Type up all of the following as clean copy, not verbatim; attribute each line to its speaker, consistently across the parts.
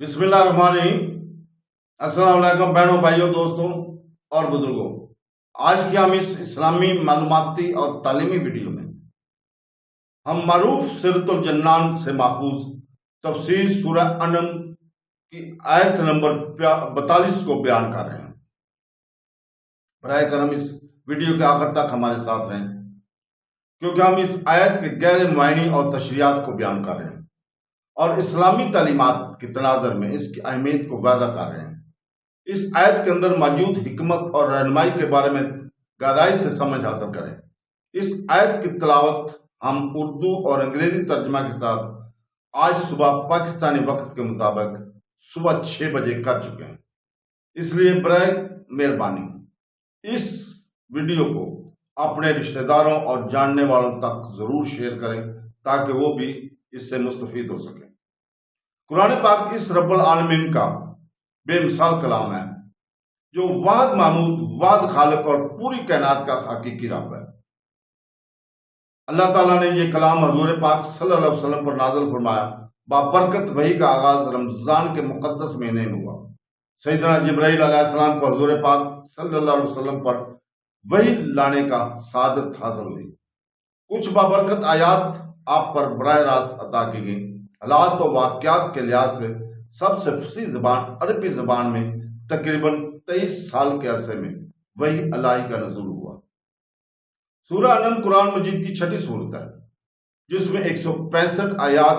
Speaker 1: बिस्मिल्लाहिर्रहमानिर्रहीम। अस्सलाम वालेकुम बहनों, भाइयों, दोस्तों और बुजुर्गों। आज की हम इस इस्लामी मालूमाती और तालीमी वीडियो में हम मारूफ सीरतुल जन्नान से माखूज तफसीर सूरह अनम की आयत नंबर 42 को बयान कर रहे हैं। बराए करम इस वीडियो के आखिर तक हमारे साथ रहें, क्योंकि हम इस आयत के गहरे मायने और तशरीहात को बयान कर रहे हैं और इस्लामी तालीमात की तनाज़ुर में इसकी अहमियत को वाज़ा कर रहे हैं। इस आयत के अंदर मौजूद हिकमत और रहनुमाई के बारे में गहराई से समझ हासिल करें। इस आयत की तिलावत हम उर्दू और अंग्रेजी तर्जमा के साथ आज सुबह पाकिस्तानी वक्त के मुताबिक सुबह 6 बजे कर चुके हैं। इसलिए बराए मेहरबानी इस वीडियो को अपने रिश्तेदारों और जानने वालों तक जरूर शेयर करें, ताकि वो भी इससे मुस्तफीद हो सके। कुरान पाक इस रब्बुल आलमीन का बेमिसाल कलाम है, जो वाद मामूद, वाद खालिक और पूरी कायनात का हकीकी रब है। अल्लाह ताला ने यह कलाम हजूर पाक सल्लल्लाहु अलैहि वसल्लम पर नाज़िल फरमाया। बाबरकत वही का आगाज रमजान के मुकद्दस महीने में हुआ। सैयदना जिब्राइल अलैहिस्सलाम को हजूर पाक सल्लल्लाहु अलैहि वसल्लम पर वही लाने का सादत हासिल हुई। कुछ बाबरकत आयात आप पर बराह रास्त अता की गई। हालात व वाक़यात के लिहाज से सबसे फसीह ज़बान अरबी ज़बान में तकरीबन 23 साल के अरसे में वही अल्लाह का नज़ुल हुआ। सूरह अनम कुरान मजीद की 6ठी सूरत है, जिसमें 165 आयात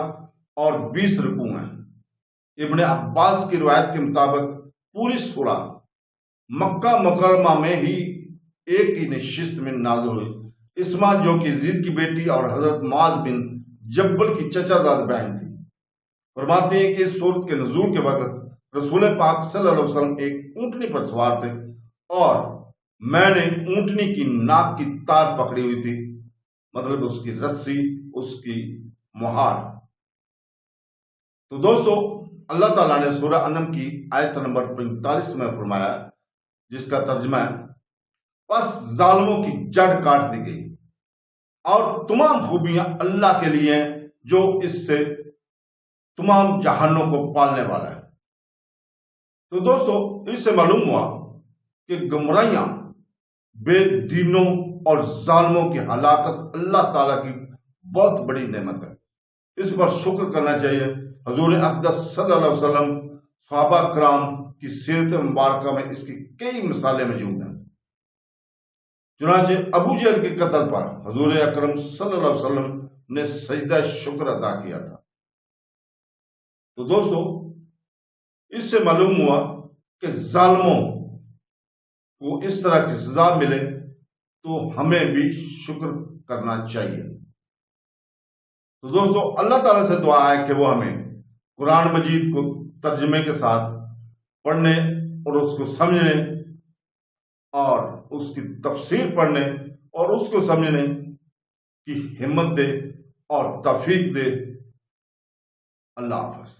Speaker 1: और 20 रुकू हैं। इब्ने अब्बास की रिवायत के मुताबिक पूरी सूरह मक्का मुकर्रमा में ही एक ही नशिस्त में नाज़िल हुई। इस्मा, जो कि ज़ीद की बेटी और हजरत मुआज़ बिन जब्बल की चचाजाद बहन थी, फरमाते हैं कि इस सूरत के नज़ूल के वक्त रसूल पाक सल्लल्लाहु अलैहि वसल्लम एक ऊंटनी पर सवार थे और मैंने ऊंटनी की नाक की तार पकड़ी हुई थी, मतलब उसकी रस्सी, उसकी मुहार। तो दोस्तों, अल्लाह ताला ने सूरह अनम की आयत नंबर 45 में फरमाया, जिसका तर्जुमा है, बस जालिमों की जड़ काट दी गई और तमाम खूबियां अल्लाह के लिए हैं, जो इससे तमाम जहानों को पालने वाला है। तो दोस्तों, इससे मालूम हुआ कि गुमराहियां, बेदीनों और जालिमों की हलाकत अल्लाह ताला की बहुत बड़ी नेमत है। इस पर शुक्र करना चाहिए। हजूर अक़दस सल्लल्लाहु अलैहि वसल्लम, सहाबा कराम की सीरत मुबारक में इसकी कई मिसालें मौजूद हैं। चुनांचे अबू जहल के कत्ल पर हजूर अकरम सल्लल्लाहु अलैहि वसल्लम ने सजदा शुक्र अदा किया था। तो दोस्तों, इससे मालूम हुआ कि जालिमों को इस तरह की सजा मिले तो हमें भी शुक्र करना चाहिए। तो दोस्तों, अल्लाह ताला से दुआ है कि वो हमें कुरान मजीद को तर्जुमे के साथ पढ़ने और उसको समझने और उसकी तफसीर पढ़ने और उसको समझने की हिम्मत दे और तौफीक दे। अल्लाह हाफ़िज़।